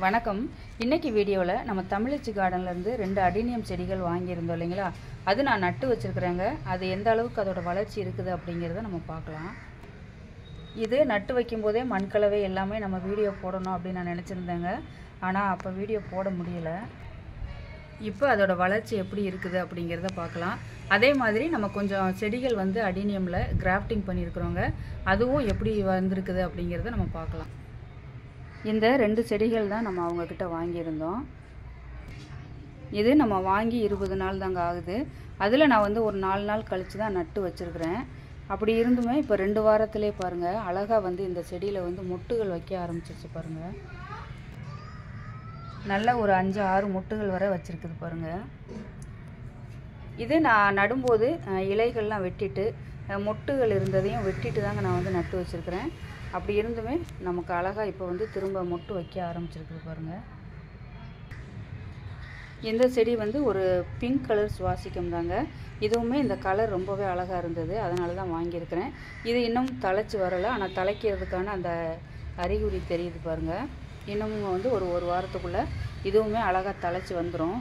வணக்கம். இன்னைக்கு வீடியோவில் நம்ம தமிழச்சி கார்டன்லேருந்து 2 அடினியம் செடிகள் வாங்கியிருந்தோம் இல்லைங்களா, அது நான் நட்டு வச்சுருக்கிறேங்க. அது எந்த அளவுக்கு அதோட வளர்ச்சி இருக்குது அப்படிங்கிறத நம்ம பார்க்கலாம். இது நட்டு வைக்கும்போதே மண்கலவை எல்லாமே நம்ம வீடியோ போடணும் அப்படின்னு நான் நினச்சிருந்தேங்க. ஆனால் அப்போ வீடியோ போட முடியல. இப்போ அதோட வளர்ச்சி எப்படி இருக்குது அப்படிங்கிறத பார்க்கலாம். அதே மாதிரி நம்ம கொஞ்சம் செடிகள் வந்து அடினியமில் கிராஃப்டிங் பண்ணியிருக்கிறோங்க. அதுவும் எப்படி வந்திருக்குது அப்படிங்கிறத நம்ம பார்க்கலாம். இந்த 2 செடிகள் தான் நம்ம அவங்கக்கிட்ட வாங்கியிருந்தோம். இது நம்ம வாங்கி 20 நாள் தாங்க ஆகுது. அதில் நான் வந்து ஒரு 4 நாள் கழித்து தான் நட்டு வச்சுருக்கிறேன். அப்படி இருந்துமே இப்போ 2 வாரத்திலே பாருங்கள் அழகாக வந்து இந்த செடியில் வந்து மொட்டுகள் வைக்க ஆரம்பிச்சிருச்சு பாருங்கள். நல்ல ஒரு 5-6 மொட்டுகள் வரை வச்சுருக்குது பாருங்கள். இது நான் நடும்போது இலைகள்லாம் வெட்டிட்டு மொட்டுகள் இருந்ததையும் வெட்டிட்டு தாங்க நான் வந்து நட்டு வச்சுருக்கிறேன். அப்படி இருந்துமே நமக்கு அழகாக இப்போ வந்து திரும்ப மொட்டு வைக்க ஆரம்பிச்சிருக்குது பாருங்கள். இந்த செடி வந்து ஒரு பிங்க் கலர் சுவாசிக்கம் தாங்க. இதுவுமே இந்த கலர் ரொம்பவே அழகாக இருந்தது, அதனால தான் வாங்கியிருக்கிறேன். இது இன்னும் தழைச்சி வரலை, ஆனால் தலைக்கிறதுக்கான அந்த அறிகுறி தெரியுது பாருங்கள். இன்னமும் வந்து ஒரு வாரத்துக்குள்ளே இதுவுமே அழகாக தழைச்சி வந்துடும்.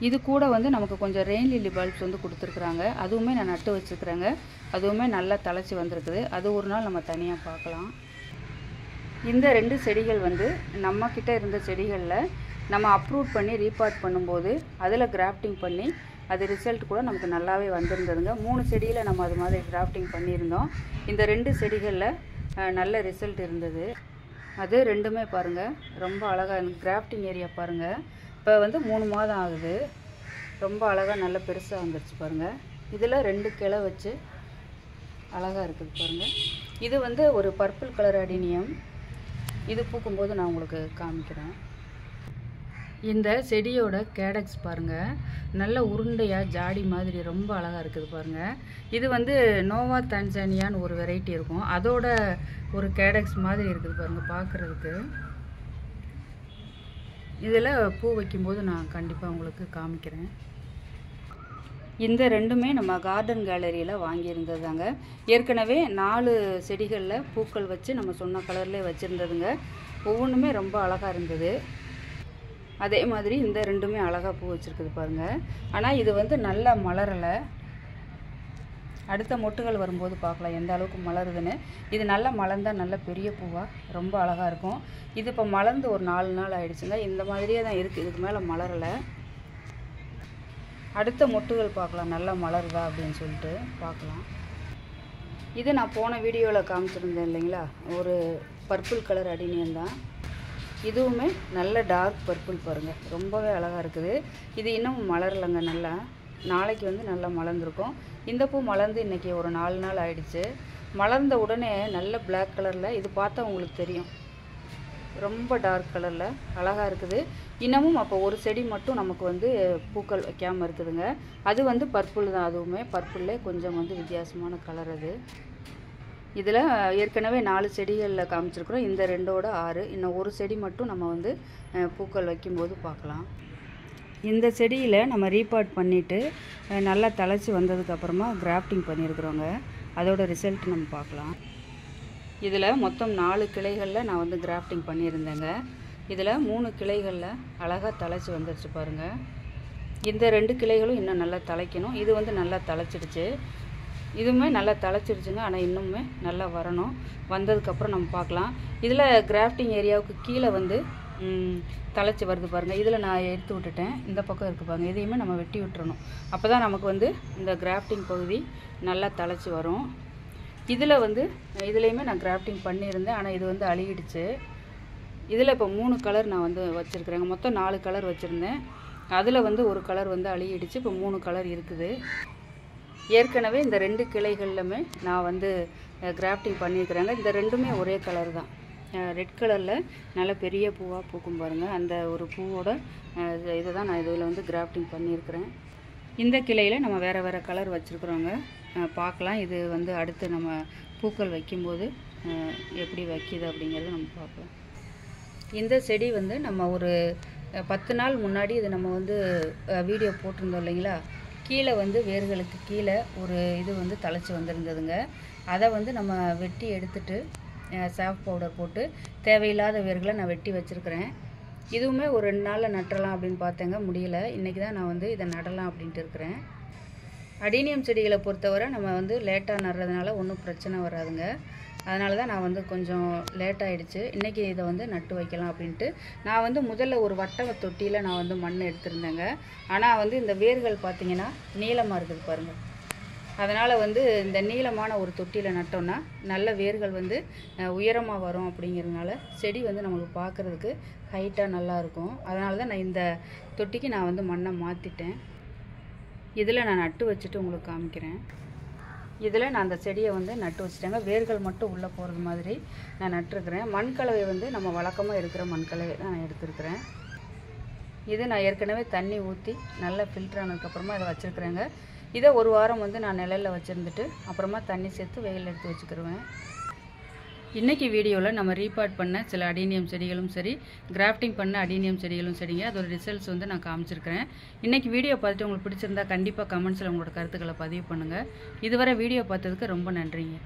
இது கூட வந்து நமக்கு கொஞ்சம் ரெயின் லில்லி பல்ப்ஸ் வந்து கொடுத்துருக்குறாங்க. அதுவுமே நான் நட்டு வச்சுருக்குறேங்க. அதுவுமே நல்லா தழைச்சி வந்திருக்குது. அது ஒரு நாள் நம்ம தனியாக பார்க்கலாம். இந்த 2 செடிகள் வந்து நம்மக்கிட்ட இருந்த செடிகளில் நம்ம அப்ரூவ் பண்ணி ரீபாட் பண்ணும்போது அதில் கிராஃப்டிங் பண்ணி அது ரிசல்ட் கூட நமக்கு நல்லாவே வந்திருந்ததுங்க. 3 செடியில் நம்ம அது மாதிரி கிராஃப்டிங் பண்ணியிருந்தோம். இந்த 2 செடிகளில் நல்ல ரிசல்ட் இருந்தது. அது ரெண்டுமே பாருங்கள் ரொம்ப அழகாக கிராஃப்டிங் ஏரியா பாருங்கள். இப்போ வந்து 3 மாதம் ஆகுது. ரொம்ப அழகாக நல்ல பெருசாக வந்துடுச்சு பாருங்கள். இதில் 2 கிளை வச்சு அழகாக இருக்குது பாருங்கள். இது வந்து ஒரு பர்பிள் கலர் அடினியம். இது பூக்கும்போது நான் உங்களுக்கு காமிக்கிறேன். இந்த செடியோட கேடக்ஸ் பாருங்கள், நல்ல உருண்டையாக ஜாடி மாதிரி ரொம்ப அழகாக இருக்குது பாருங்கள். இது வந்து நோவா தான்சானியான்னு ஒரு வெரைட்டி இருக்கும், அதோட ஒரு கேடக்ஸ் மாதிரி இருக்குது பாருங்கள் பார்க்குறதுக்கு. இதில் பூ வைக்கும்போது நான் கண்டிப்பாக உங்களுக்கு காமிக்கிறேன். இந்த 2மே நம்ம கார்டன் கேலரியில் வாங்கியிருந்ததாங்க. ஏற்கனவே 4 செடிகளில் பூக்கள் வச்சு நம்ம சொன்ன கலர்லேயே வச்சுருந்ததுங்க. ஒவ்வொன்றுமே ரொம்ப அழகாக இருந்தது. அதே மாதிரி இந்த 2மே அழகாக பூ வச்சுருக்குது பாருங்கள். ஆனால் இது வந்து நல்லா மலரலை. அடுத்த மொட்டுகள் வரும்போது பார்க்கலாம் எந்த அளவுக்கு மலருதுன்னு. இது நல்லா மலர்ந்தால் நல்ல பெரிய பூவாக ரொம்ப அழகாக இருக்கும். இது இப்போ மலர்ந்து ஒரு 4 நாள் ஆகிடுச்சுங்க. இந்த மாதிரியே தான் இருக்குது, இதுக்கு மேலே மலரலை. அடுத்த மொட்டுகள் பார்க்கலாம் நல்லா மலருதா அப்படின்னு சொல்லிட்டு பார்க்கலாம். இது நான் போன வீடியோவில் காமிச்சிருந்தேன் இல்லைங்களா, ஒரு பர்பிள் கலர் அடினியம் தான். இதுவுமே நல்ல டார்க் பர்பிள் பாருங்கள், ரொம்பவே அழகாக இருக்குது. இது இன்னும் மலரலைங்க. நல்லா நாளைக்கு வந்து நல்லா மலர்ந்துருக்கும். இந்த பூ மலர்ந்து இன்றைக்கி ஒரு 4 நாள் ஆகிடுச்சு. மலர்ந்த உடனே நல்ல பிளாக் கலரில், இது பார்த்தா உங்களுக்கு தெரியும், ரொம்ப டார்க் கலரில் அழகாக இருக்குது. இன்னமும் அப்போ ஒரு செடி மட்டும் நமக்கு வந்து பூக்கள் வைக்காமல் இருக்குதுங்க. அது வந்து பர்பிள் தான். அதுவுமே பர்பிள்லே கொஞ்சம் வந்து வித்தியாசமான கலர் அது. இதில் ஏற்கனவே 4 செடிகளில் காமிச்சிருக்கிறோம். இந்த 2ஓட 6, இன்னும் ஒரு செடி மட்டும் நம்ம வந்து பூக்கள் வைக்கும்போது பார்க்கலாம். இந்த செடியில் நம்ம ரீபாட் பண்ணிவிட்டு நல்லா தழைச்சி வந்ததுக்கப்புறமா கிராஃப்டிங் பண்ணியிருக்கிறோங்க. அதோட ரிசல்ட் நம்ம பார்க்கலாம். இதில் மொத்தம் 4 கிளைகளில் நான் வந்து கிராஃப்டிங் பண்ணியிருந்தேங்க. இதில் 3 கிளைகளில் அழகாக தழைச்சி வந்துடுச்சு பாருங்கள். இந்த 2 கிளைகளும் இன்னும் நல்லா தழைக்கணும். இது வந்து நல்லா தழைச்சிடுச்சு. இதுவுமே நல்லா தழைச்சிடுச்சுங்க. ஆனால் இன்னுமே நல்லா வரணும். வந்ததுக்கப்புறம் நம்ம பார்க்கலாம். இதில் கிராஃப்டிங் ஏரியாவுக்கு கீழே வந்து தழைச்சி வருது பாருங்கள். இதில் நான் எடுத்து விட்டுட்டேன். இந்த பக்கம் இருக்குது பாருங்கள். இதையுமே நம்ம வெட்டி விட்டுறணும். அப்போ தான் நமக்கு வந்து இந்த கிராஃப்டிங் பகுதி நல்லா தழைச்சி வரும். இதில் வந்து இதுலேயுமே நான் கிராஃப்டிங் பண்ணியிருந்தேன், ஆனால் இது வந்து அழுகிடுச்சு. இதில் இப்போ 3 கலர் நான் வந்து வச்சுருக்கிறேங்க. மொத்தம் 4 கலர் வச்சுருந்தேன். அதில் வந்து ஒரு கலர் வந்து அழுகிடுச்சு. இப்போ 3 கலர் இருக்குது. ஏற்கனவே இந்த 2 கிளைகள்லுமே நான் வந்து கிராஃப்டிங் பண்ணியிருக்கிறேங்க. இந்த 2மே ஒரே கலர் தான். ரெட் கலரில் நல்ல பெரிய பூவாக பூக்கும் பாருங்கள். அந்த ஒரு பூவோட இதை தான் நான் இதில் வந்து கிராஃப்டிங் பண்ணியிருக்கிறேன். இந்த கிளையில் நம்ம வேறு வேறு கலர் வச்சுருக்குறோங்க. பார்க்கலாம். இது வந்து அடுத்து நம்ம பூக்கள் வைக்கும்போது எப்படி வைக்கிது அப்படிங்கிறது நம்ம பார்க்கலாம். இந்த செடி வந்து நம்ம ஒரு 10 நாள் முன்னாடி இது நம்ம வந்து வீடியோ போட்டிருந்தோம் இல்லைங்களா, கீழே வந்து வேர்களுக்கு கீழே ஒரு இது வந்து தழைச்சி வந்திருந்ததுங்க. அதை வந்து நம்ம வெட்டி எடுத்துட்டு சாஃப்ட் பவுடர் போட்டு தேவையில்லாத வேர்களை நான் வெட்டி வச்சுருக்கிறேன். இதுவுமே ஒரு 2 நாளில் நட்டுறலாம் அப்படின்னு பார்த்தேங்க, முடியல. இன்றைக்கி தான் நான் வந்து இதை நடலாம் அப்படின்ட்டு இருக்கிறேன். அடீனியம் செடிகளை பொறுத்தவரை நம்ம வந்து லேட்டாக நடுறதுனால ஒன்றும் பிரச்சனை வராதுங்க. அதனால தான் நான் வந்து கொஞ்சம் லேட் ஆகிடுச்சு. இன்றைக்கி இதை வந்து நட்டு வைக்கலாம் அப்படின்ட்டு நான் வந்து முதல்ல ஒரு வட்ட தொட்டியில் நான் வந்து மண் எடுத்திருந்தேங்க. ஆனால் வந்து இந்த வேர்கள் பார்த்திங்கன்னா நீளமாக இருக்குது பாருங்கள். அதனால் வந்து இந்த நீளமான ஒரு தொட்டியில் நட்டோன்னா நல்ல வேர்கள் வந்து உயரமாக வரும். அப்படிங்கிறதுனால செடி வந்து நமக்கு பார்க்குறதுக்கு ஹைட்டாக நல்லாயிருக்கும். அதனால தான் நான் இந்த தொட்டிக்கு நான் வந்து மண்ணை மாற்றிட்டேன். இதில் நான் நட்டு வச்சுட்டு உங்களுக்கு காமிக்கிறேன். இதில் நான் அந்த செடியை வந்து நட்டு வச்சுட்டேங்க. வேர்கள் மட்டும் உள்ளே போகிறது மாதிரி நான் நட்டுருக்கிறேன். மண்கலவை வந்து நம்ம வழக்கமாக இருக்கிற மண்கலவை தான் நான் எடுத்துருக்கிறேன். இது நான் ஏற்கனவே தண்ணி ஊற்றி நல்லா ஃபில்டர் ஆனதுக்கப்புறமா இதை வச்சுருக்குறேங்க. இதை ஒரு வாரம் வந்து நான் நிழலில் வச்சுருந்துட்டு அப்புறமா தண்ணி சேர்த்து வெயில் எடுத்து வச்சுக்கிடுவேன். இன்றைக்கி வீடியோவில் நம்ம ரீபாட் பண்ண சில அடீனியம் செடிகளும் சரி, கிராஃப்டிங் பண்ண அடீனியம் செடிகளும் சரிங்க, அதோட ரிசல்ட்ஸ் வந்து நான் காமிச்சிருக்கிறேன். இன்றைக்கி வீடியோ பார்த்துட்டு உங்களுக்கு பிடிச்சிருந்தா கண்டிப்பாக கமெண்ட்ஸில் உங்களோட கருத்துக்களை பதிவு பண்ணுங்கள். இதுவரை வீடியோ பார்த்ததுக்கு ரொம்ப நன்றிங்க.